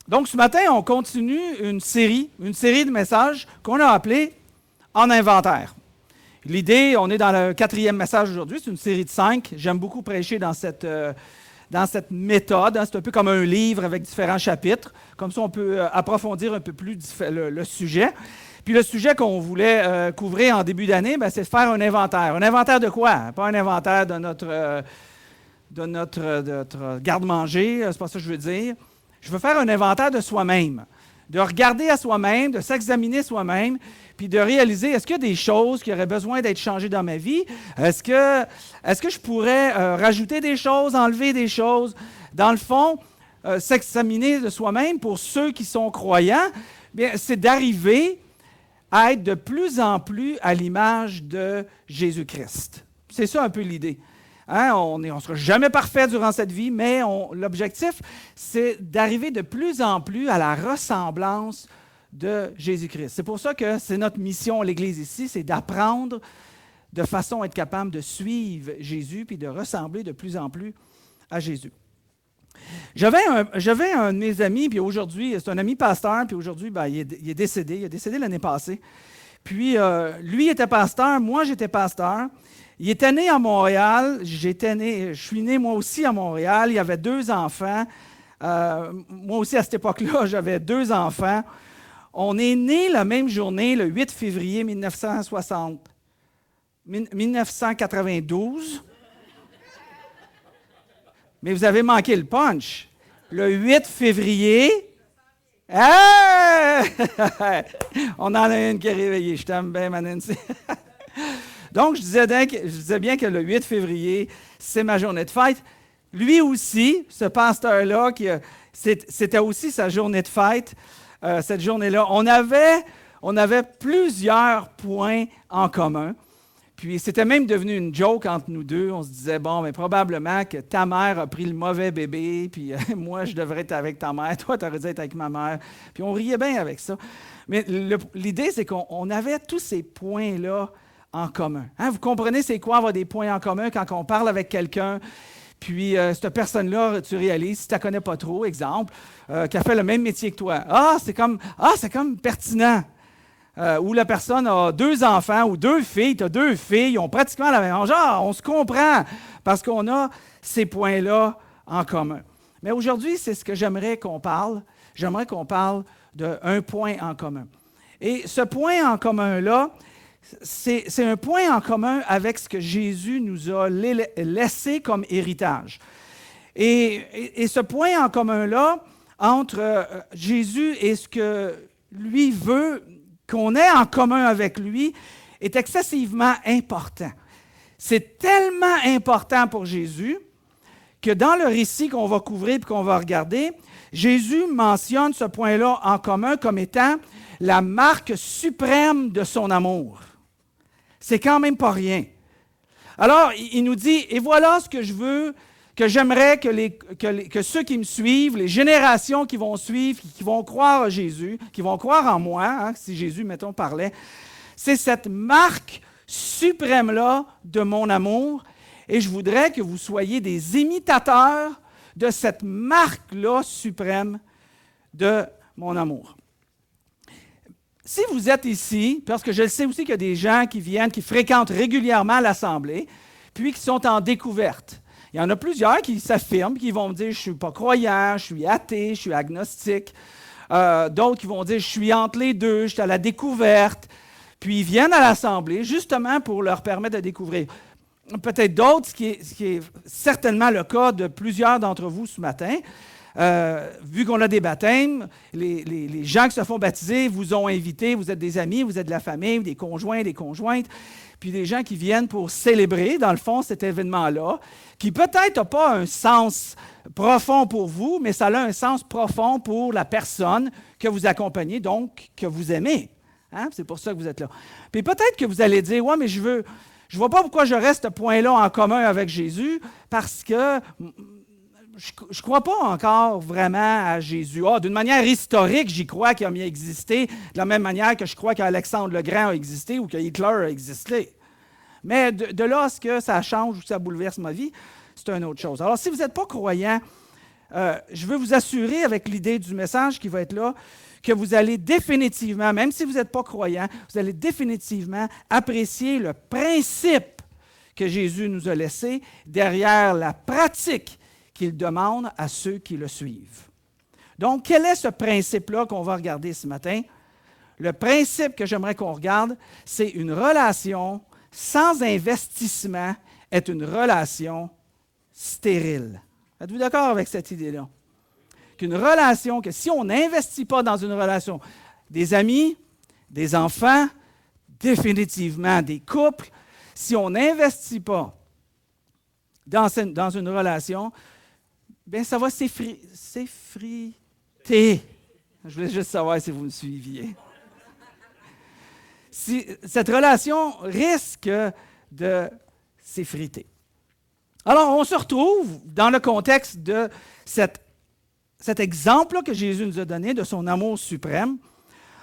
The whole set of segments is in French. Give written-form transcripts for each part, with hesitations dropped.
Donc, ce matin, on continue une série de messages qu'on a appelée « En inventaire ». L'idée, on est dans le 4e message aujourd'hui, c'est une série de 5. J'aime beaucoup prêcher dans cette méthode. C'est un peu comme un livre avec différents chapitres. Comme ça, on peut approfondir un peu plus le sujet. Puis le sujet qu'on voulait couvrir en début d'année, c'est de faire un inventaire. Un inventaire de quoi? Pas un inventaire de notre garde-manger, c'est pas ça que je veux dire. Je veux faire un inventaire de soi-même, de regarder à soi-même, de s'examiner soi-même, puis de réaliser, est-ce qu'il y a des choses qui auraient besoin d'être changées dans ma vie? Est-ce que je pourrais rajouter des choses, enlever des choses? Dans le fond, s'examiner de soi-même, pour ceux qui sont croyants, bien, c'est d'arriver à être de plus en plus à l'image de Jésus-Christ. C'est ça un peu l'idée. Hein, on ne sera jamais parfait durant cette vie, mais l'objectif, c'est d'arriver de plus en plus à la ressemblance de Jésus-Christ. C'est pour ça que c'est notre mission à l'Église ici, c'est d'apprendre de façon à être capable de suivre Jésus puis de ressembler de plus en plus à Jésus. J'avais un de mes amis, puis aujourd'hui, c'est un ami pasteur, puis aujourd'hui, il est décédé. Il est décédé l'année passée. Puis, lui était pasteur, moi j'étais pasteur. Il était né à Montréal, je suis né moi aussi à Montréal, il y avait 2 enfants. Moi aussi à cette époque-là, j'avais 2 enfants. On est né la même journée, le 8 février 1992. Mais vous avez manqué le punch. Le 8 février... Hey! On en a une qui est réveillée. Je t'aime bien, ma Nancy. Donc, je disais bien que le 8 février, c'est ma journée de fête. Lui aussi, ce pasteur-là, c'était aussi sa journée de fête, cette journée-là. On avait plusieurs points en commun. Puis, c'était même devenu une joke entre nous deux. On se disait, bon, mais probablement que ta mère a pris le mauvais bébé, puis moi, je devrais être avec ta mère, toi, tu aurais dû être avec ma mère. Puis, on riait bien avec ça. Mais l'idée, c'est qu'on avait tous ces points-là en commun. Hein? Vous comprenez c'est quoi avoir des points en commun quand on parle avec quelqu'un, puis cette personne-là, tu réalises, si tu ne la connais pas trop, exemple, qui a fait le même métier que toi. C'est comme pertinent. Ou la personne a 2 enfants ou 2 filles, tu as 2 filles, ils ont pratiquement la même âge. On se comprend parce qu'on a ces points-là en commun. Mais aujourd'hui, c'est ce que j'aimerais qu'on parle. J'aimerais qu'on parle d'un point en commun. Et ce point en commun-là, c'est un point en commun avec ce que Jésus nous a laissé comme héritage. Et ce point en commun-là, entre Jésus et ce que lui veut qu'on ait en commun avec lui, est excessivement important. C'est tellement important pour Jésus que dans le récit qu'on va couvrir et qu'on va regarder, Jésus mentionne ce point-là en commun comme étant la marque suprême de son amour. C'est quand même pas rien. Alors, il nous dit, et voilà ce que je veux, que j'aimerais que ceux qui me suivent, les générations qui vont suivre, qui vont croire à Jésus, qui vont croire en moi, si Jésus, mettons, parlait, c'est cette marque suprême-là de mon amour, et je voudrais que vous soyez des imitateurs de cette marque-là suprême de mon amour. Si vous êtes ici, parce que je sais aussi qu'il y a des gens qui viennent, qui fréquentent régulièrement l'Assemblée, puis qui sont en découverte. Il y en a plusieurs qui s'affirment, qui vont me dire « je ne suis pas croyant, je suis athée, je suis agnostique ». D'autres qui vont dire « je suis entre les deux, je suis à la découverte ». Puis ils viennent à l'Assemblée justement pour leur permettre de découvrir. Peut-être d'autres, ce qui est certainement le cas de plusieurs d'entre vous ce matin. Vu qu'on a des baptêmes, les gens qui se font baptiser vous ont invité, vous êtes des amis, vous êtes de la famille, des conjoints, des conjointes, puis des gens qui viennent pour célébrer, dans le fond, cet événement-là, qui peut-être n'a pas un sens profond pour vous, mais ça a un sens profond pour la personne que vous accompagnez, donc que vous aimez. Hein? C'est pour ça que vous êtes là. Puis peut-être que vous allez dire, « Ouais, mais je ne vois pas pourquoi j'aurais ce point-là en commun avec Jésus, parce que je ne crois pas encore vraiment à Jésus. D'une manière historique, j'y crois qu'il a bien existé, de la même manière que je crois qu'Alexandre le Grand a existé ou que Hitler a existé. Mais de là à ce que ça change ou que ça bouleverse ma vie, c'est une autre chose. Alors, si vous n'êtes pas croyant, je veux vous assurer avec l'idée du message qui va être là, que vous allez définitivement, même si vous n'êtes pas croyant, vous allez définitivement apprécier le principe que Jésus nous a laissé derrière la pratique qu'il demande à ceux qui le suivent. Donc, quel est ce principe-là qu'on va regarder ce matin? Le principe que j'aimerais qu'on regarde, c'est une relation sans investissement est une relation stérile. Êtes-vous d'accord avec cette idée-là? Qu'une relation, que si on n'investit pas dans une relation, des amis, des enfants, définitivement des couples, si on n'investit pas dans une relation, bien, ça va s'effriter. Je voulais juste savoir si vous me suiviez. Cette relation risque de s'effriter. Alors, on se retrouve dans le contexte de cet exemple que Jésus nous a donné de son amour suprême.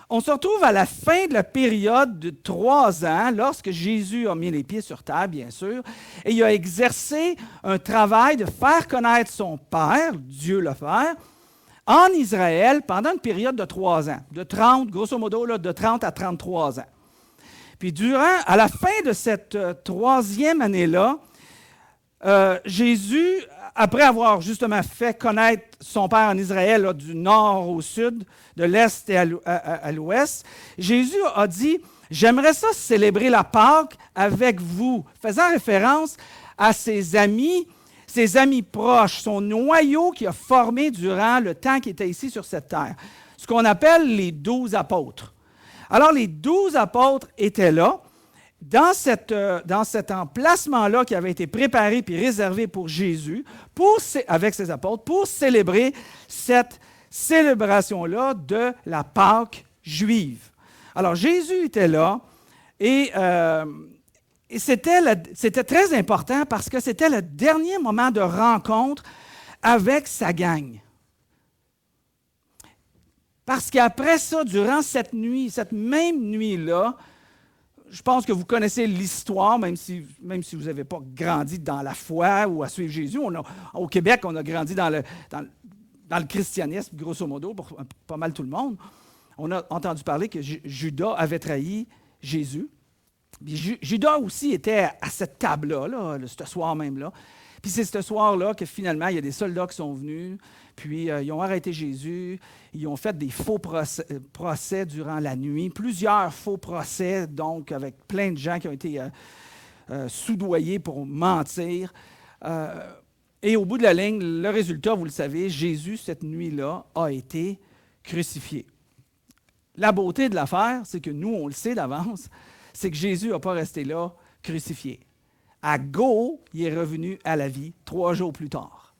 On se retrouve à la fin de la période de 3 ans, lorsque Jésus a mis les pieds sur terre, bien sûr, et il a exercé un travail de faire connaître son Père, Dieu le Père, en Israël pendant une période de 3 ans, de 30, grosso modo, là, de 30 à 33 ans. Puis à la fin de cette 3e année-là, Jésus, après avoir justement fait connaître son Père en Israël, là, du nord au sud, de l'est et à l'ouest, Jésus a dit « J'aimerais ça célébrer la Pâque avec vous », faisant référence à ses amis proches, son noyau qu'il a formé durant le temps qu'il était ici sur cette terre, ce qu'on appelle les 12 apôtres. Alors, les 12 apôtres étaient là, dans cet emplacement-là qui avait été préparé puis réservé pour Jésus, avec ses apôtres, pour célébrer cette célébration-là de la Pâque juive. Alors, Jésus était là et c'était très important parce que c'était le dernier moment de rencontre avec sa gang. Parce qu'après ça, durant cette même nuit-là, je pense que vous connaissez l'histoire, même si vous n'avez pas grandi dans la foi ou à suivre Jésus. Au Québec, on a grandi dans le christianisme, grosso modo, pour pas mal tout le monde. On a entendu parler que Judas avait trahi Jésus. Puis Judas aussi était à cette table-là, ce soir même-là. Puis c'est ce soir-là que finalement, il y a des soldats qui sont venus, puis ils ont arrêté Jésus, ils ont fait des faux procès durant la nuit, plusieurs faux procès, donc avec plein de gens qui ont été soudoyés pour mentir. Et au bout de la ligne, le résultat, vous le savez, Jésus, cette nuit-là, a été crucifié. La beauté de l'affaire, c'est que nous, on le sait d'avance, c'est que Jésus n'a pas resté là crucifié. À go, il est revenu à la vie 3 jours plus tard.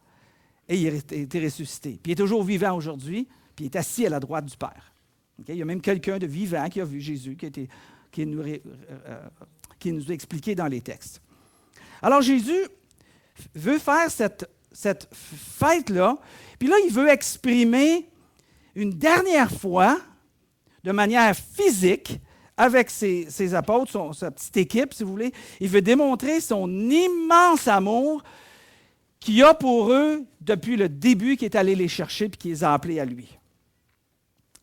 Et il a été ressuscité. Puis il est toujours vivant aujourd'hui, puis il est assis à la droite du Père. Okay? Il y a même quelqu'un de vivant qui a vu Jésus, qui nous a expliqué dans les textes. Alors Jésus veut faire cette fête-là, puis là, il veut exprimer une dernière fois, de manière physique, avec ses apôtres, sa petite équipe, si vous voulez, il veut démontrer son immense amour qu'il a pour eux depuis le début, qu'il est allé les chercher et qu'il les a appelés à lui.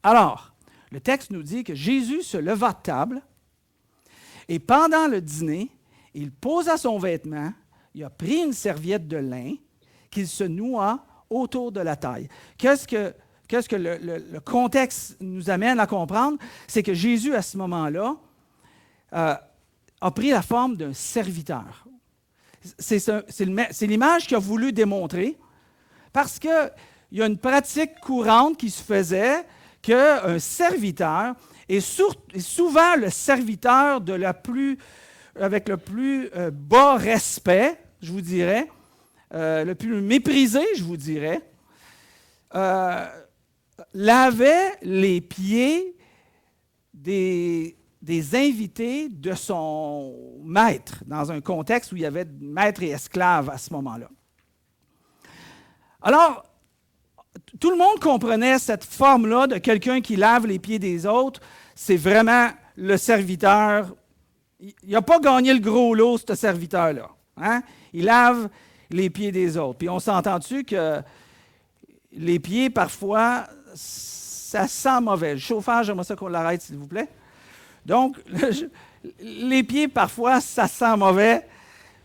Alors, le texte nous dit que Jésus se leva de table et pendant le dîner, il posa son vêtement, il a pris une serviette de lin qu'il se noua autour de la taille. Qu'est-ce que le contexte nous amène à comprendre? C'est que Jésus, à ce moment-là, a pris la forme d'un serviteur. C'est l'image qu'il a voulu démontrer parce qu'il y a une pratique courante qui se faisait qu'un serviteur est souvent le serviteur avec le plus bas respect, je vous dirais, le plus méprisé, je vous dirais, lavait les pieds des invités de son maître, dans un contexte où il y avait maître et esclave à ce moment-là. Alors, tout le monde comprenait cette forme-là de quelqu'un qui lave les pieds des autres. C'est vraiment le serviteur. Il n'a pas gagné le gros lot, ce serviteur-là. Hein? Il lave les pieds des autres. Puis on s'entend dessus que les pieds, parfois, ça sent mauvais. Le chauffage, j'aimerais ça qu'on l'arrête, s'il vous plaît. Donc, les pieds, parfois, ça sent mauvais.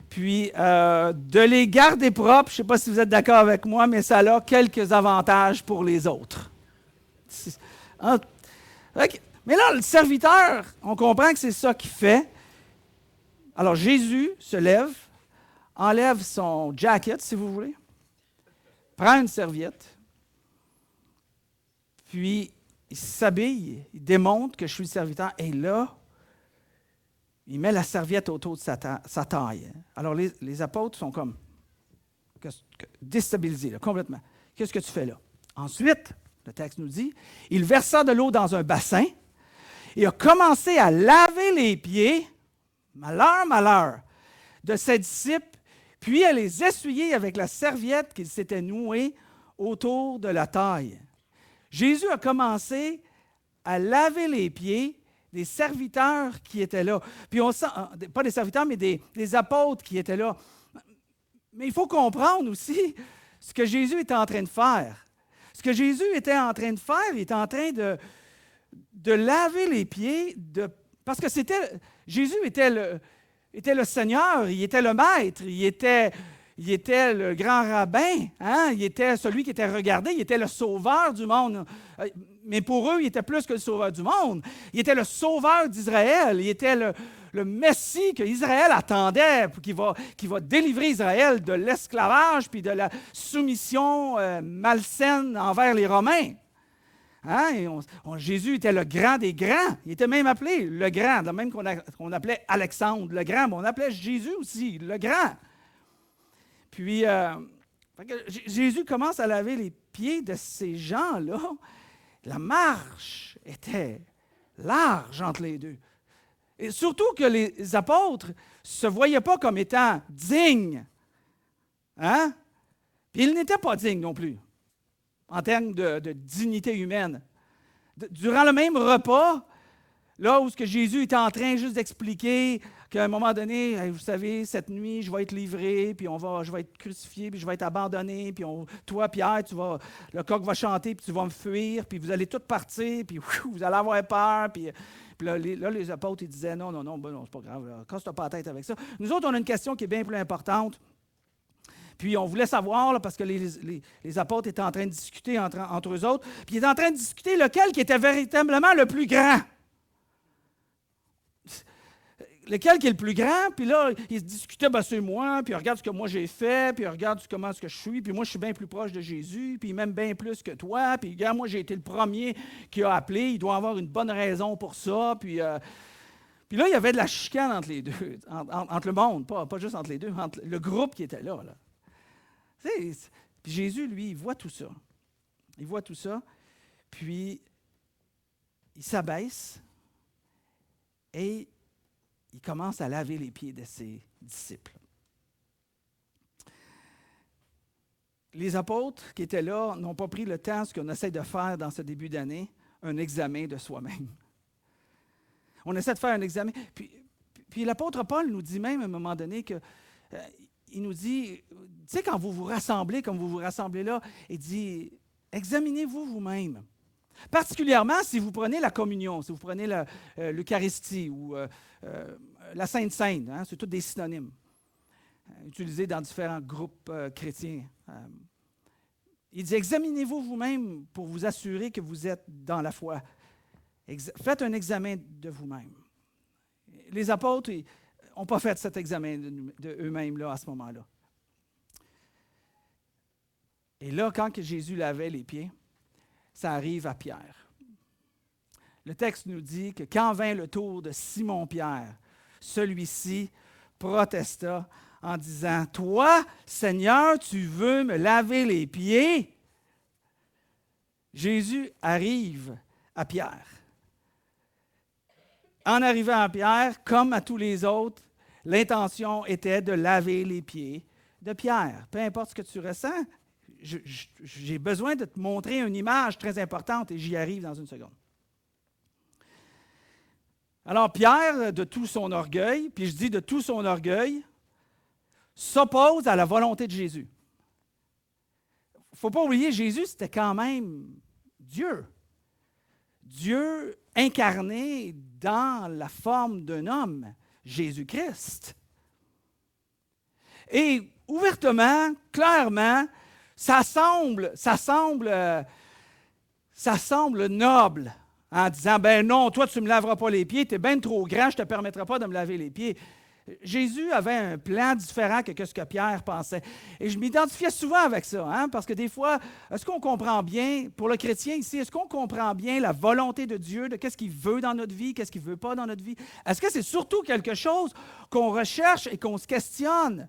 Puis, de les garder propres, je ne sais pas si vous êtes d'accord avec moi, mais ça a quelques avantages pour les autres. Hein? Mais là, le serviteur, on comprend que c'est ça qu'il fait. Alors, Jésus se lève, enlève son jacket, si vous voulez, prend une serviette, puis il s'habille, il démontre que je suis le serviteur, et là, il met la serviette autour de sa taille. Alors, les apôtres sont comme déstabilisés, là, complètement. Qu'est-ce que tu fais là? Ensuite, le texte nous dit, il versa de l'eau dans un bassin et a commencé à laver les pieds, malheur, de ses disciples, puis à les essuyer avec la serviette qu'il s'était nouée autour de la taille. Jésus a commencé à laver les pieds des serviteurs qui étaient là. Puis on sent, pas des serviteurs, mais des apôtres qui étaient là. Mais il faut comprendre aussi ce que Jésus était en train de faire. Ce que Jésus était en train de faire, il était en train de laver les pieds, parce que Jésus était le Seigneur, il était le Maître, il était le grand rabbin, hein? Il était celui qui était regardé, il était le sauveur du monde. Mais pour eux, il était plus que le sauveur du monde. Il était le sauveur d'Israël, il était le Messie que Israël attendait, qui va délivrer Israël de l'esclavage puis de la soumission malsaine envers les Romains. Hein? Jésus était le grand des grands. Il était même appelé le grand, de même qu'on appelait Alexandre le grand, mais on appelait Jésus aussi le grand. Puis, Jésus commence à laver les pieds de ces gens-là. La marche était large entre les deux. Et surtout que les apôtres ne se voyaient pas comme étant dignes. Hein? Puis ils n'étaient pas dignes non plus, en termes de dignité humaine. Durant le même repas, là où Jésus était en train juste d'expliquer qu'à un moment donné, hey, vous savez, cette nuit, je vais être livré, puis je vais être crucifié, puis je vais être abandonné, puis toi, Pierre, le coq va chanter, puis tu vas me fuir, puis vous allez tous partir, puis vous allez avoir peur, puis là, les apôtres, ils disaient, non, c'est pas grave, casse-toi pas la tête avec ça. Nous autres, on a une question qui est bien plus importante. Puis on voulait savoir, là, parce que les apôtres étaient en train de discuter entre eux autres, puis ils étaient en train de discuter lequel qui était véritablement le plus grand. Lequel qui est le plus grand, puis là, ils se discutaient, c'est moi, puis regarde ce que moi j'ai fait, puis regarde comment est-ce que je suis, puis moi je suis bien plus proche de Jésus, puis il m'aime bien plus que toi, puis regarde, moi j'ai été le premier qui a appelé, il doit avoir une bonne raison pour ça, puis là, il y avait de la chicane entre les deux, entre le monde, pas juste entre les deux, entre le groupe qui était là. Puis Jésus, lui, il voit tout ça. Il voit tout ça, puis il s'abaisse et il commence à laver les pieds de ses disciples. Les apôtres qui étaient là n'ont pas pris le temps, ce qu'on essaie de faire dans ce début d'année, un examen de soi-même. On essaie de faire un examen. Puis l'apôtre Paul nous dit même à un moment donné que il nous dit, tu sais, quand vous vous rassemblez, comme vous vous rassemblez là, il dit, examinez-vous vous-même. Particulièrement si vous prenez la communion, si vous prenez l'Eucharistie ou la Sainte Seine, hein, c'est tous des synonymes utilisés dans différents groupes chrétiens. Il dit, examinez-vous vous-même pour vous assurer que vous êtes dans la foi. Faites un examen de vous-même. Les apôtres n'ont pas fait cet examen de eux-mêmes là, à ce moment-là. Et là, quand Jésus lavait les pieds, ça arrive à Pierre. Le texte nous dit que quand vint le tour de Simon-Pierre, celui-ci protesta en disant, « Toi, Seigneur, tu veux me laver les pieds? » Jésus arrive à Pierre. En arrivant à Pierre, comme à tous les autres, l'intention était de laver les pieds de Pierre. Peu importe ce que tu ressens, j'ai besoin de te montrer une image très importante et j'y arrive dans une seconde. Alors Pierre, de tout son orgueil, puis je dis de tout son orgueil, s'oppose à la volonté de Jésus. faut pas oublier, Jésus, c'était quand même Dieu. Dieu incarné dans la forme d'un homme, Jésus-Christ. Et ouvertement, clairement, ça semble noble en disant, ben non, toi tu ne me laveras pas les pieds, tu es bien trop grand, je ne te permettrai pas de me laver les pieds. Jésus avait un plan différent que ce que Pierre pensait. Et je m'identifiais souvent avec ça, parce que des fois, est-ce qu'on comprend bien, pour le chrétien ici, est-ce qu'on comprend bien la volonté de Dieu, de qu'est-ce qu'il veut dans notre vie, qu'est-ce qu'il ne veut pas dans notre vie? Est-ce que c'est surtout quelque chose qu'on recherche et qu'on se questionne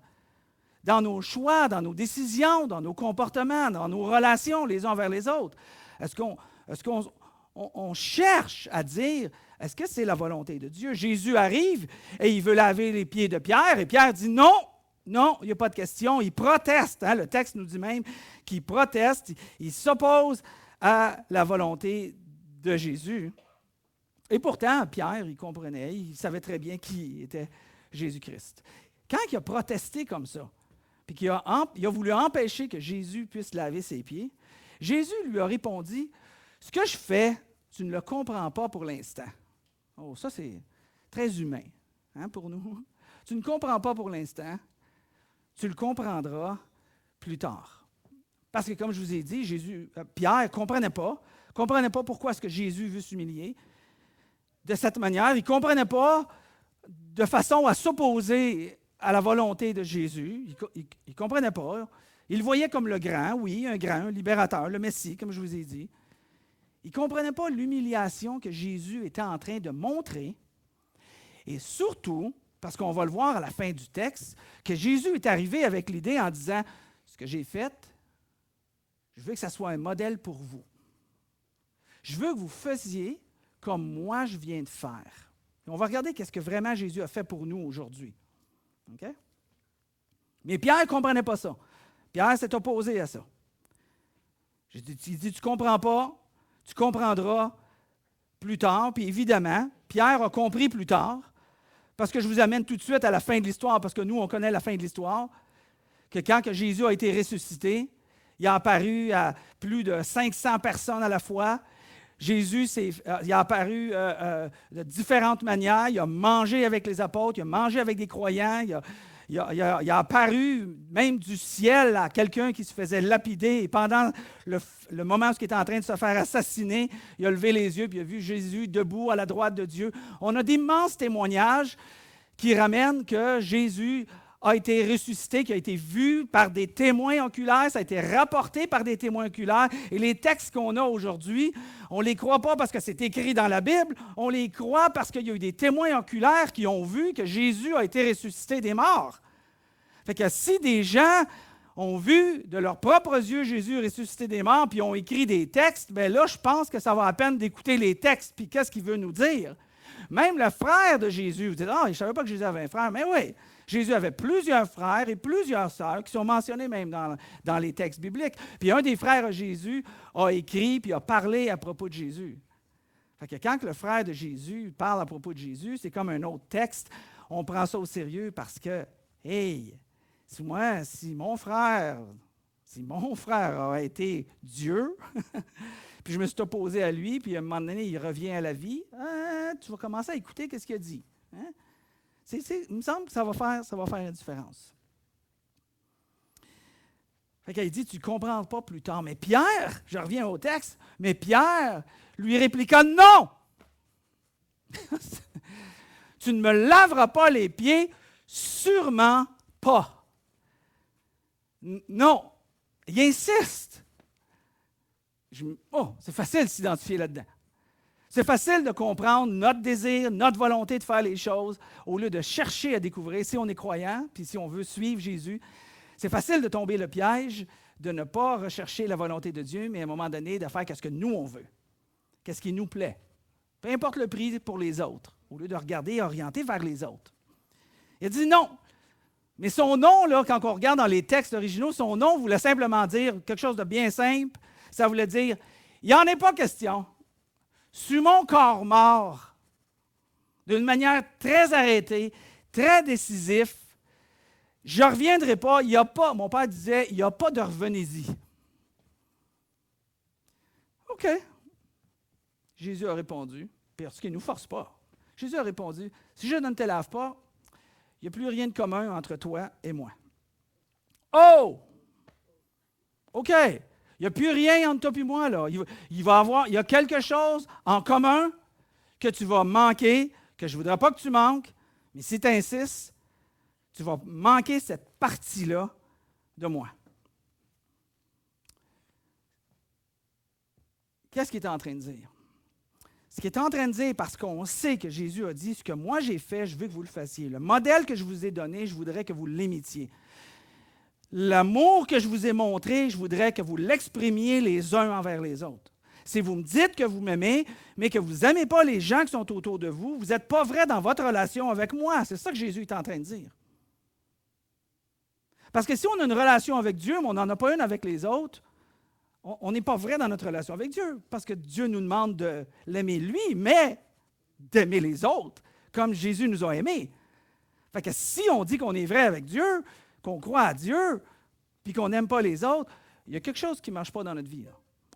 dans nos choix, dans nos décisions, dans nos comportements, dans nos relations les uns vers les autres? Est-ce qu'on cherche à dire, est-ce que c'est la volonté de Dieu? Jésus arrive et il veut laver les pieds de Pierre et Pierre dit non, non, il n'y a pas de question. Il proteste, le texte nous dit même qu'il proteste, il s'oppose à la volonté de Jésus. Et pourtant, Pierre, il comprenait, il savait très bien qui était Jésus-Christ. Quand il a protesté comme ça, puis qu'il a voulu empêcher que Jésus puisse laver ses pieds, Jésus lui a répondu, « Ce que je fais, tu ne le comprends pas pour l'instant. » Oh, ça, c'est très humain pour nous. Tu ne comprends pas pour l'instant, tu le comprendras plus tard. Parce que, comme je vous ai dit, Pierre ne comprenait pas pourquoi est-ce que Jésus veut s'humilier de cette manière. Il ne comprenait pas de façon à s'opposer à la volonté de Jésus. Il ne comprenait pas. Il le voyait comme le grand, oui, un libérateur, le Messie, comme je vous ai dit. Il ne comprenait pas l'humiliation que Jésus était en train de montrer. Et surtout, parce qu'on va le voir à la fin du texte, que Jésus est arrivé avec l'idée en disant, « Ce que j'ai fait, je veux que ça soit un modèle pour vous. Je veux que vous fassiez comme moi je viens de faire. » Et on va regarder qu'est-ce que vraiment Jésus a fait pour nous aujourd'hui. Okay? Mais Pierre ne comprenait pas ça. Pierre s'est opposé à ça. Il dit, tu ne comprends pas, tu comprendras plus tard. Puis évidemment, Pierre a compris plus tard, parce que je vous amène tout de suite à la fin de l'histoire, parce que nous, on connaît la fin de l'histoire, que quand que Jésus a été ressuscité, il a apparu à plus de 500 personnes à la fois. Jésus, il a apparu de différentes manières. Il a mangé avec les apôtres, il a mangé avec des croyants, il a apparu même du ciel à quelqu'un qui se faisait lapider. Et pendant le moment où il était en train de se faire assassiner, il a levé les yeux et il a vu Jésus debout à la droite de Dieu. On a d'immenses témoignages qui ramènent que Jésus a été ressuscité, qui a été vu par des témoins oculaires, ça a été rapporté par des témoins oculaires. Et les textes qu'on a aujourd'hui, on ne les croit pas parce que c'est écrit dans la Bible, on les croit parce qu'il y a eu des témoins oculaires qui ont vu que Jésus a été ressuscité des morts. Fait que si des gens ont vu de leurs propres yeux Jésus ressuscité des morts, puis ont écrit des textes, bien là, je pense que ça va à peine d'écouter les textes, puis qu'est-ce qu'il veut nous dire? Même le frère de Jésus, vous dites, « Ah, je ne savais pas que Jésus avait un frère. » Mais oui, Jésus avait plusieurs frères et plusieurs sœurs qui sont mentionnés même dans les textes bibliques. Puis un des frères de Jésus a écrit puis a parlé à propos de Jésus. Fait que quand le frère de Jésus parle à propos de Jésus, c'est comme un autre texte. On prend ça au sérieux parce que, hey, si mon frère a été Dieu, puis je me suis opposé à lui, puis à un moment donné, il revient à la vie, tu vas commencer à écouter ce qu'il a dit. Hein? Il me semble que ça va faire une différence. Fait qu'elle dit, tu ne comprends pas plus tard. Mais Pierre, je reviens au texte, mais Pierre lui répliqua, non! Tu ne me laveras pas les pieds, sûrement pas. Non, il insiste. C'est facile de s'identifier là-dedans. C'est facile de comprendre notre désir, notre volonté de faire les choses, au lieu de chercher à découvrir si on est croyant, puis si on veut suivre Jésus. C'est facile de tomber le piège, de ne pas rechercher la volonté de Dieu, mais à un moment donné, de faire ce que nous, on veut. Qu'est-ce qui nous plaît. Peu importe le prix pour les autres, au lieu de regarder et orienter vers les autres. Il a dit non. Mais son nom, là, quand on regarde dans les textes originaux, son nom voulait simplement dire quelque chose de bien simple. Ça voulait dire, il n'y en est pas question. Sur mon corps mort, d'une manière très arrêtée, très décisive, je ne reviendrai pas, mon père disait, il n'y a pas de revenez-y. OK. Jésus a répondu, parce qu'il ne nous force pas. Jésus a répondu, si je ne te lave pas, il n'y a plus rien de commun entre toi et moi. Oh! OK. Il n'y a plus rien entre toi et moi, là. Il y a quelque chose en commun que tu vas manquer, que je ne voudrais pas que tu manques, mais si tu insistes, tu vas manquer cette partie-là de moi. Qu'est-ce qu'il est en train de dire? Ce qu'il est en train de dire, parce qu'on sait que Jésus a dit, ce que moi j'ai fait, je veux que vous le fassiez. Le modèle que je vous ai donné, je voudrais que vous l'imitiez. L'amour que je vous ai montré, je voudrais que vous l'exprimiez les uns envers les autres. Si vous me dites que vous m'aimez, mais que vous n'aimez pas les gens qui sont autour de vous, vous n'êtes pas vrai dans votre relation avec moi. C'est ça que Jésus est en train de dire. Parce que si on a une relation avec Dieu, mais on n'en a pas une avec les autres, on n'est pas vrai dans notre relation avec Dieu. Parce que Dieu nous demande de l'aimer lui, mais d'aimer les autres, comme Jésus nous a aimés. Fait que si on dit qu'on est vrai avec Dieu, qu'on croit à Dieu, puis qu'on n'aime pas les autres, il y a quelque chose qui ne marche pas dans notre vie, là.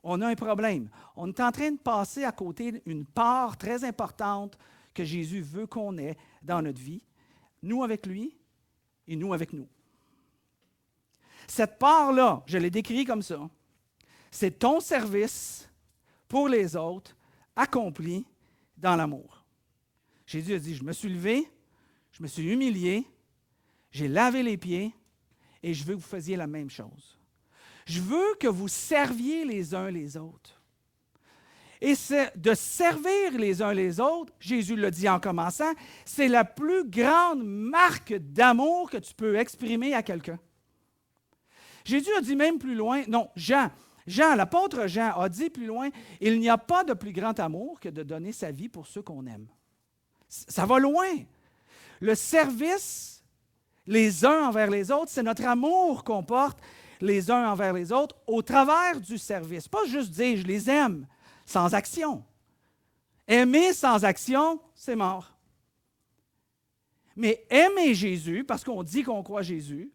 On a un problème. On est en train de passer à côté d'une part très importante que Jésus veut qu'on ait dans notre vie, nous avec lui et nous avec nous. Cette part-là, je l'ai décrit comme ça, c'est ton service pour les autres accompli dans l'amour. Jésus a dit, je me suis levé, je me suis humilié, j'ai lavé les pieds et je veux que vous fassiez la même chose. Je veux que vous serviez les uns les autres. Et c'est de servir les uns les autres, Jésus l'a dit en commençant, c'est la plus grande marque d'amour que tu peux exprimer à quelqu'un. Jésus a dit même plus loin, non, Jean, l'apôtre Jean a dit plus loin, il n'y a pas de plus grand amour que de donner sa vie pour ceux qu'on aime. Ça va loin. Le service, les uns envers les autres, c'est notre amour qu'on porte les uns envers les autres au travers du service. Pas juste dire « je les aime » sans action. Aimer sans action, c'est mort. Mais aimer Jésus, parce qu'on dit qu'on croit Jésus,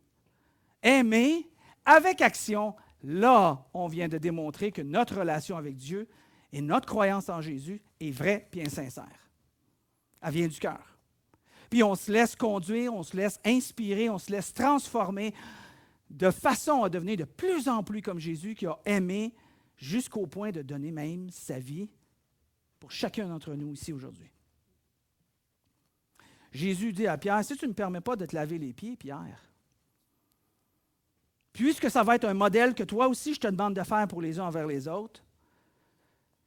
aimer avec action, là, on vient de démontrer que notre relation avec Dieu et notre croyance en Jésus est vraie et sincère. Elle vient du cœur. Puis on se laisse conduire, on se laisse inspirer, on se laisse transformer de façon à devenir de plus en plus comme Jésus qui a aimé jusqu'au point de donner même sa vie pour chacun d'entre nous ici aujourd'hui. Jésus dit à Pierre, si tu ne me permets pas de te laver les pieds, Pierre, puisque ça va être un modèle que toi aussi je te demande de faire pour les uns envers les autres,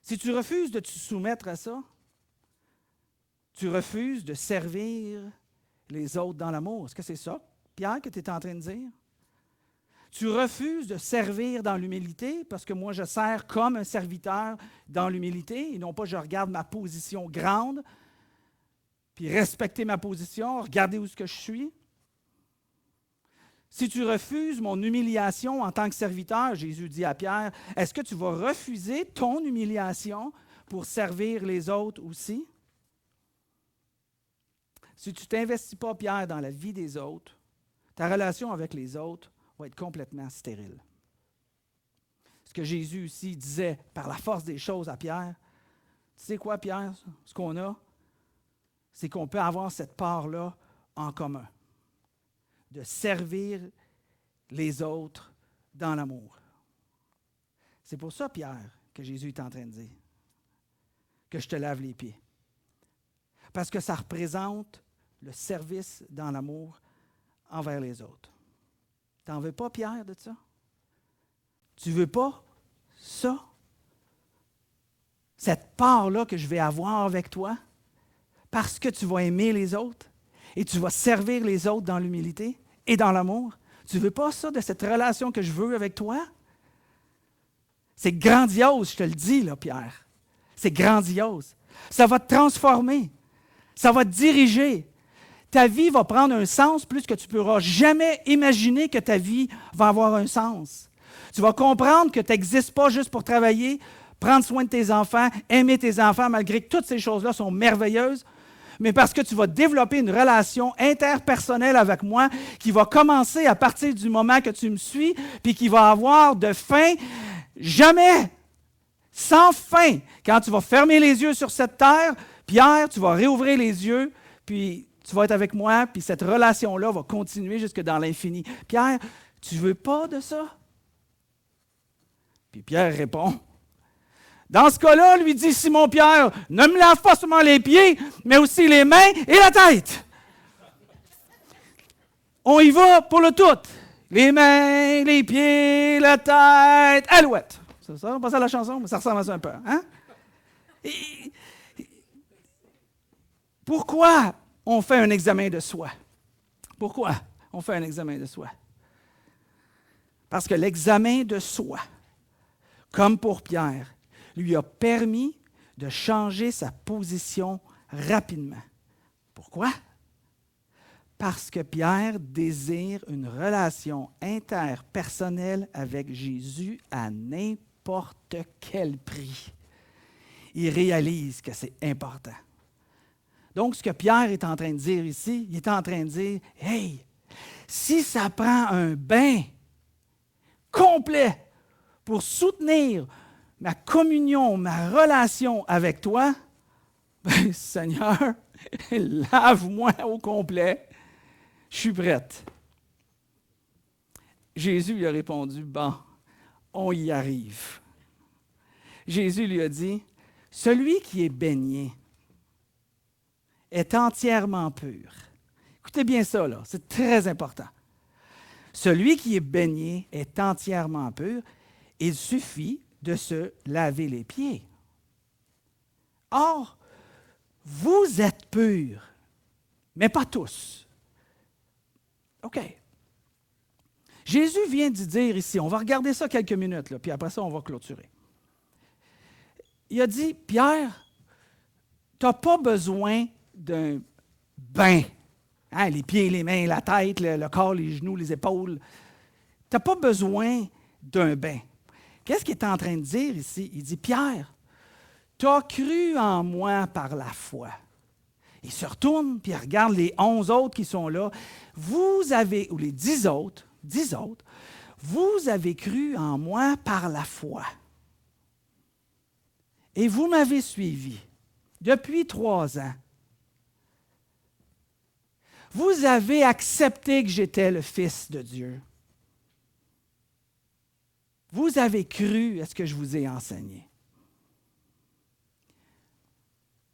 si tu refuses de te soumettre à ça, tu refuses de servir les autres dans l'amour. Est-ce que c'est ça, Pierre, que tu es en train de dire? Tu refuses de servir dans l'humilité parce que moi, je sers comme un serviteur dans l'humilité et non pas je regarde ma position grande puis respecter ma position, regarder où est-ce que je suis. Si tu refuses mon humiliation en tant que serviteur, Jésus dit à Pierre, est-ce que tu vas refuser ton humiliation pour servir les autres aussi? Si tu ne t'investis pas, Pierre, dans la vie des autres, ta relation avec les autres va être complètement stérile. Ce que Jésus aussi disait par la force des choses à Pierre, tu sais quoi, Pierre, ce qu'on a, c'est qu'on peut avoir cette part-là en commun, de servir les autres dans l'amour. C'est pour ça, Pierre, que Jésus est en train de dire que je te lave les pieds. Parce que ça représente le service dans l'amour envers les autres. Tu n'en veux pas, Pierre, de ça? Tu ne veux pas ça? Cette part-là que je vais avoir avec toi, parce que tu vas aimer les autres et tu vas servir les autres dans l'humilité et dans l'amour. Tu ne veux pas ça de cette relation que je veux avec toi? C'est grandiose, je te le dis, là, Pierre. C'est grandiose. Ça va te transformer. Ça va te diriger. Ta vie va prendre un sens plus que tu ne pourras jamais imaginer que ta vie va avoir un sens. Tu vas comprendre que tu n'existes pas juste pour travailler, prendre soin de tes enfants, aimer tes enfants, malgré que toutes ces choses-là sont merveilleuses, mais parce que tu vas développer une relation interpersonnelle avec moi qui va commencer à partir du moment que tu me suis, puis qui va avoir de fin jamais. sans fin. Quand tu vas fermer les yeux sur cette terre, Pierre, tu vas réouvrir les yeux, puis tu vas être avec moi, puis cette relation-là va continuer jusque dans l'infini. Pierre, tu veux pas de ça? Puis Pierre répond, dans ce cas-là, lui dit Simon-Pierre, ne me lave pas seulement les pieds, mais aussi les mains et la tête. On y va pour le tout. Les mains, les pieds, la tête, alouette. C'est ça, on passe à la chanson, mais ça ressemble à ça un peu. Hein? Pourquoi on fait un examen de soi? Pourquoi on fait un examen de soi? Parce que l'examen de soi, comme pour Pierre, lui a permis de changer sa position rapidement. Pourquoi? Parce que Pierre désire une relation interpersonnelle avec Jésus à n'importe quel prix. Il réalise que c'est important. Donc, ce que Pierre est en train de dire ici, il est en train de dire, « Hey, si ça prend un bain complet pour soutenir ma communion, ma relation avec toi, ben, Seigneur, lave-moi au complet, je suis prête. » Jésus lui a répondu, « Bon, on y arrive. » Jésus lui a dit, « Celui qui est baigné est entièrement pur. » Écoutez bien ça, là, c'est très important. Celui qui est baigné est entièrement pur. Il suffit de se laver les pieds. Or, vous êtes purs, mais pas tous. OK. Jésus vient de dire ici, on va regarder ça quelques minutes, là, puis après ça, on va clôturer. Il a dit, Pierre, tu n'as pas besoin d'un bain. Hein, les pieds, les mains, la tête, le corps, les genoux, les épaules. Tu n'as pas besoin d'un bain. Qu'est-ce qu'il est en train de dire ici? Il dit, Pierre, tu as cru en moi par la foi. Il se retourne, puis il regarde les 11 autres qui sont là. Vous avez, ou les 10 autres, vous avez cru en moi par la foi. Et vous m'avez suivi depuis 3 ans. Vous avez accepté que j'étais le Fils de Dieu. Vous avez cru à ce que je vous ai enseigné.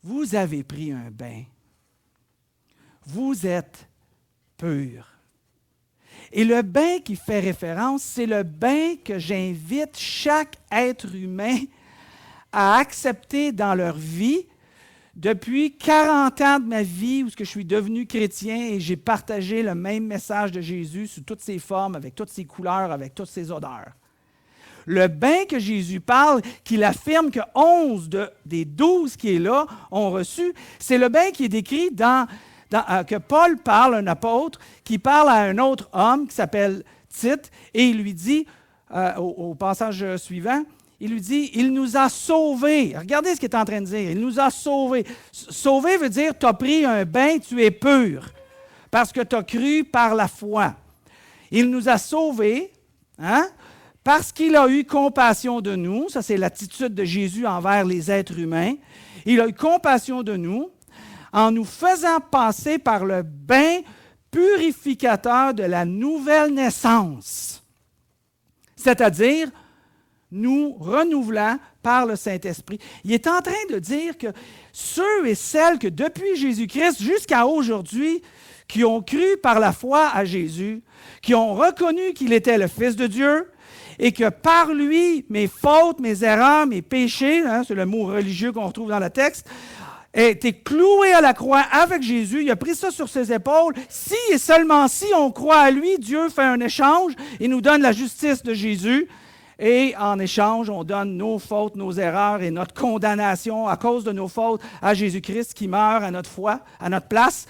Vous avez pris un bain. Vous êtes purs. Et le bain qui fait référence, c'est le bain que j'invite chaque être humain à accepter dans leur vie. Depuis 40 ans de ma vie où je suis devenu chrétien et j'ai partagé le même message de Jésus sous toutes ses formes, avec toutes ses couleurs, avec toutes ses odeurs. Le bain que Jésus parle, qu'il affirme que 11 des 12 qui est là ont reçu, c'est le bain qui est décrit que Paul parle, un apôtre, qui parle à un autre homme qui s'appelle Tite, et il lui dit, au passage suivant, il lui dit, il nous a sauvés. Regardez ce qu'il est en train de dire. Il nous a sauvés. Sauver veut dire, tu as pris un bain, tu es pur, parce que tu as cru par la foi. Il nous a sauvés, hein, parce qu'il a eu compassion de nous. Ça, c'est l'attitude de Jésus envers les êtres humains. Il a eu compassion de nous en nous faisant passer par le bain purificateur de la nouvelle naissance. C'est-à-dire, nous renouvelant par le Saint-Esprit. Il est en train de dire que ceux et celles que depuis Jésus-Christ jusqu'à aujourd'hui, qui ont cru par la foi à Jésus, qui ont reconnu qu'il était le Fils de Dieu et que par lui, mes fautes, mes erreurs, mes péchés, hein, c'est le mot religieux qu'on retrouve dans le texte, été cloué à la croix avec Jésus, il a pris ça sur ses épaules. Si et seulement si on croit à lui, Dieu fait un échange et nous donne la justice de Jésus. Et en échange, on donne nos fautes, nos erreurs et notre condamnation à cause de nos fautes à Jésus-Christ qui meurt à notre foi, à notre place.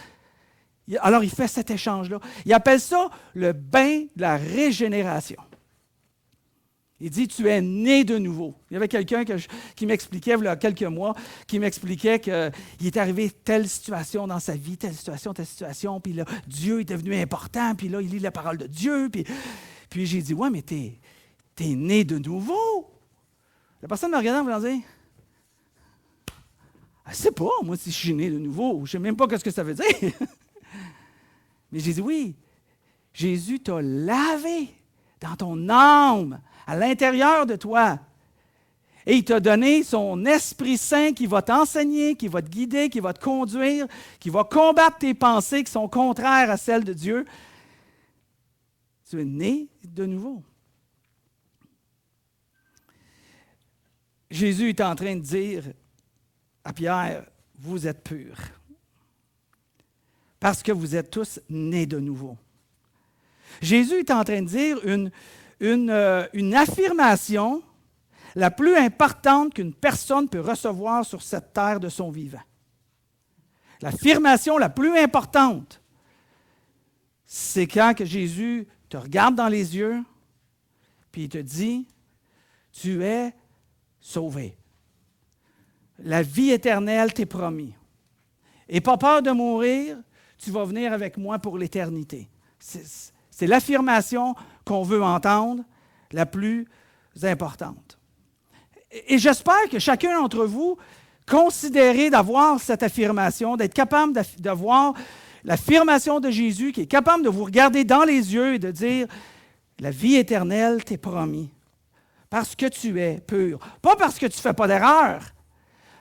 Alors, il fait cet échange-là. Il appelle ça le bain de la régénération. Il dit, tu es né de nouveau. Il y avait quelqu'un qui m'expliquait, il y a quelques mois, qui m'expliquait qu'il est arrivé telle situation dans sa vie, telle situation, puis là, Dieu est devenu important, puis là, il lit la parole de Dieu, puis j'ai dit, ouais, mais t'es né de nouveau. La personne me regardait en voulant dire, « Je ne sais pas, moi, si je suis né de nouveau. Je ne sais même pas ce que ça veut dire. » Mais j'ai dit, oui, Jésus t'a lavé dans ton âme, à l'intérieur de toi. Et il t'a donné son Esprit Saint qui va t'enseigner, qui va te guider, qui va te conduire, qui va combattre tes pensées qui sont contraires à celles de Dieu. Tu es né de nouveau. Jésus est en train de dire à Pierre, vous êtes purs. Parce que vous êtes tous nés de nouveau. Jésus est en train de dire une affirmation la plus importante qu'une personne peut recevoir sur cette terre de son vivant. L'affirmation la plus importante, c'est quand que Jésus te regarde dans les yeux, puis il te dit, tu es sauvé. La vie éternelle t'est promise. Et pas peur de mourir, tu vas venir avec moi pour l'éternité. C'est l'affirmation qu'on veut entendre, la plus importante. Et j'espère que chacun d'entre vous considérez d'avoir cette affirmation, d'être capable d'avoir l'affirmation de Jésus, qui est capable de vous regarder dans les yeux et de dire, la vie éternelle t'est promise. Parce que tu es pur. Pas parce que tu ne fais pas d'erreur,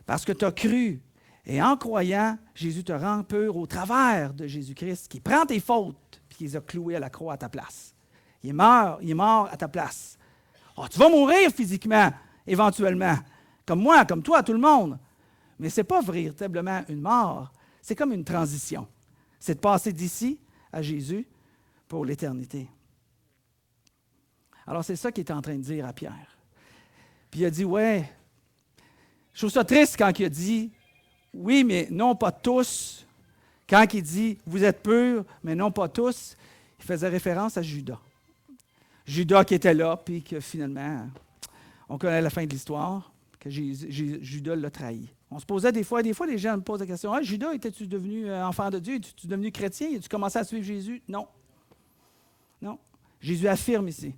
parce que tu as cru. Et en croyant, Jésus te rend pur au travers de Jésus-Christ, qui prend tes fautes et qui les a clouées à la croix à ta place. Il est mort à ta place. Oh, tu vas mourir physiquement, éventuellement, comme moi, comme toi, tout le monde. Mais ce n'est pas véritablement une mort, c'est comme une transition. C'est de passer d'ici à Jésus pour l'éternité. Alors, c'est ça qu'il est en train de dire à Pierre. Puis il a dit, ouais, je trouve ça triste quand il a dit, oui, mais non pas tous. Quand il dit, vous êtes purs, mais non pas tous, il faisait référence à Judas. Judas qui était là, puis que finalement, on connaît la fin de l'histoire, que Judas l'a trahi. On se posait des fois les gens me posent la question, Judas, étais-tu devenu enfant de Dieu? Étais-tu devenu chrétien? As-tu commencé à suivre Jésus? Non. Non. Jésus affirme ici.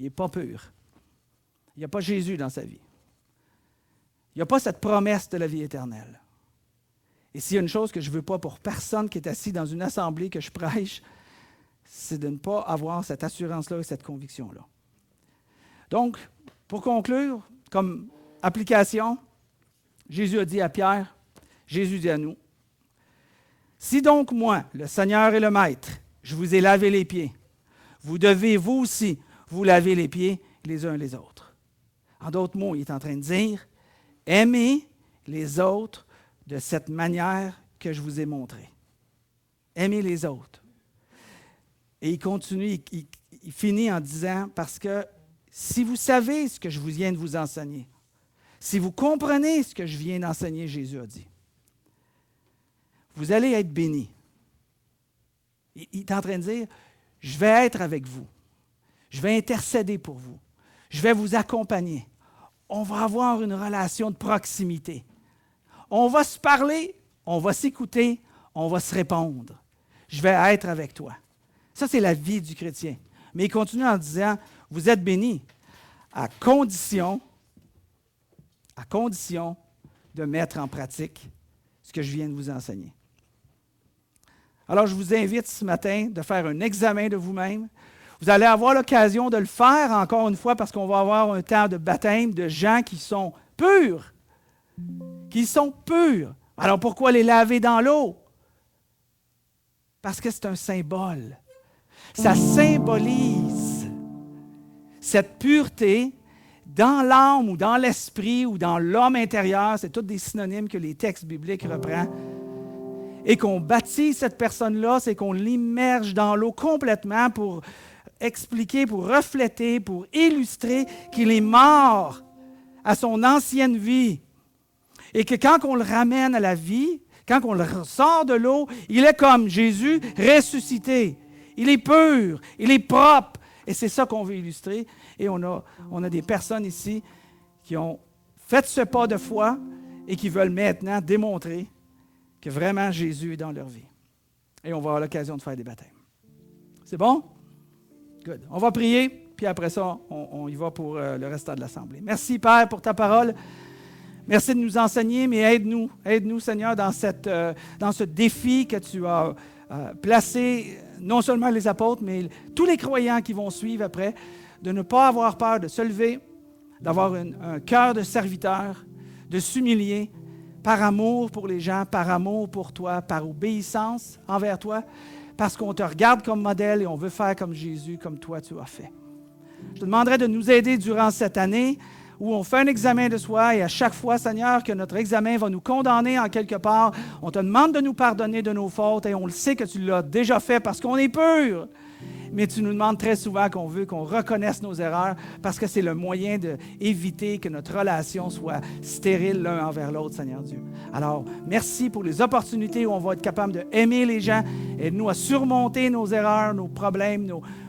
Il n'est pas pur. Il n'y a pas Jésus dans sa vie. Il n'y a pas cette promesse de la vie éternelle. Et s'il y a une chose que je ne veux pas pour personne qui est assis dans une assemblée que je prêche, c'est de ne pas avoir cette assurance-là et cette conviction-là. Donc, pour conclure, comme application, Jésus a dit à Pierre, Jésus dit à nous, « Si donc moi, le Seigneur et le Maître, je vous ai lavé les pieds, vous devez vous aussi vous laver les pieds les uns les autres. » En d'autres mots, il est en train de dire, « Aimez les autres de cette manière que je vous ai montrée. Aimez les autres. » Et il continue, il finit en disant, « Parce que si vous savez ce que je viens de vous enseigner, si vous comprenez ce que je viens d'enseigner, Jésus a dit, vous allez être bénis. » Il est en train de dire, « Je vais être avec vous. Je vais intercéder pour vous. Je vais vous accompagner. On va avoir une relation de proximité. On va se parler, on va s'écouter, on va se répondre. Je vais être avec toi. » Ça, c'est la vie du chrétien. Mais il continue en disant, « Vous êtes bénis à condition de mettre en pratique ce que je viens de vous enseigner. » Alors, je vous invite ce matin de faire un examen de vous-même. Vous allez avoir l'occasion de le faire encore une fois parce qu'on va avoir un temps de baptême de gens qui sont purs. Qui sont purs. Alors, pourquoi les laver dans l'eau? Parce que c'est un symbole. Ça symbolise cette pureté dans l'âme ou dans l'esprit ou dans l'homme intérieur. C'est tous des synonymes que les textes bibliques reprennent. Et qu'on baptise cette personne-là, c'est qu'on l'immerge dans l'eau complètement pour expliquer, pour refléter, pour illustrer qu'il est mort à son ancienne vie. Et que quand on le ramène à la vie, quand on le sort de l'eau, il est comme Jésus ressuscité. Il est pur, il est propre. Et c'est ça qu'on veut illustrer. Et on a des personnes ici qui ont fait ce pas de foi et qui veulent maintenant démontrer que vraiment Jésus est dans leur vie. Et on va avoir l'occasion de faire des baptêmes. C'est bon? Good. On va prier. puis après ça, on y va pour le restant de l'Assemblée. Merci, Père, pour ta parole. Merci de nous enseigner, mais aide-nous, Seigneur, dans ce défi que tu as placé, non seulement les apôtres, mais tous les croyants qui vont suivre après, de ne pas avoir peur de se lever, d'avoir un cœur de serviteur, de s'humilier par amour pour les gens, par amour pour toi, par obéissance envers toi, parce qu'on te regarde comme modèle et on veut faire comme Jésus, comme toi tu as fait. Je te demanderai de nous aider durant cette année où on fait un examen de soi et à chaque fois, Seigneur, que notre examen va nous condamner en quelque part, on te demande de nous pardonner de nos fautes et on le sait que tu l'as déjà fait parce qu'on est pur. Mais tu nous demandes très souvent qu'on veut qu'on reconnaisse nos erreurs parce que c'est le moyen d'éviter que notre relation soit stérile l'un envers l'autre, Seigneur Dieu. Alors, merci pour les opportunités où on va être capable d'aimer les gens et de nous à surmonter nos erreurs, nos problèmes,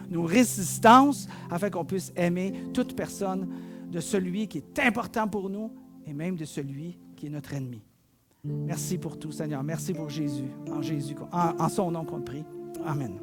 nos résistances, afin qu'on puisse aimer toute personne de celui qui est important pour nous et même de celui qui est notre ennemi. Merci pour tout, Seigneur. Merci pour Jésus. En son nom qu'on prie. Amen.